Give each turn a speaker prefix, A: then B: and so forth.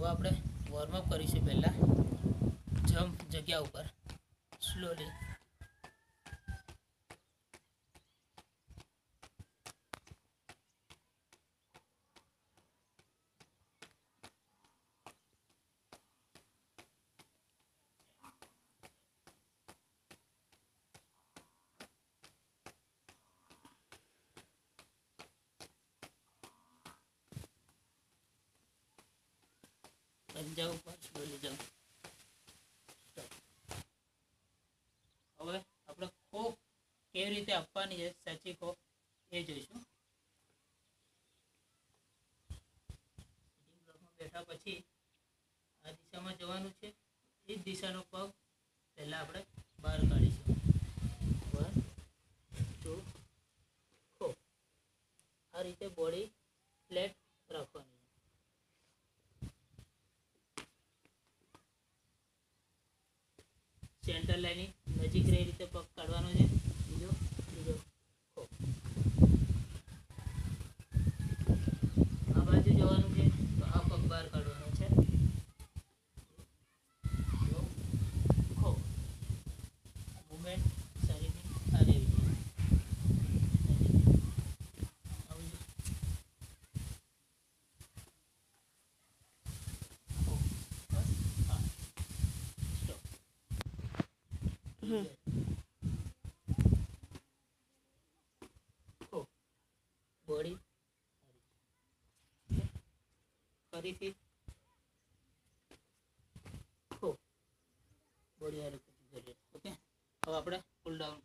A: હવે આપણે વોર્મઅપ કરીશું પહેલાં જમ્પ જગ્યા ઉપર સ્લોલી. પંજા ઉપર સ્લોલી જમ્પ. હવે આપણે ખોપ કેવી રીતે આપવાની છે, સાચી ખોપ એ જોઈશું. બેઠા પછી આ દિશામાં જવાનું છે. એ જ દિશાનો પગ પહેલા આપણે બહાર કાઢીશું. 1 2 ખોપ. આ રીતે બોડી ફ્લેટ રાખવાની. સેન્ટર લાઈન નજીક રહી રીતે પગ કાઢવાનો છે. બીજો ખોપ. આ બાજુ જવાનું છે તો આ પગ બહાર કાઢવાનો છે. ખોપ. મુવમેન્ટ શરીરની આ લેવી જોઈએ. બોડી ફરીથી બોડી આ રીતે કરીએ. ઓકે, હવે આપણે પુલ ડાઉન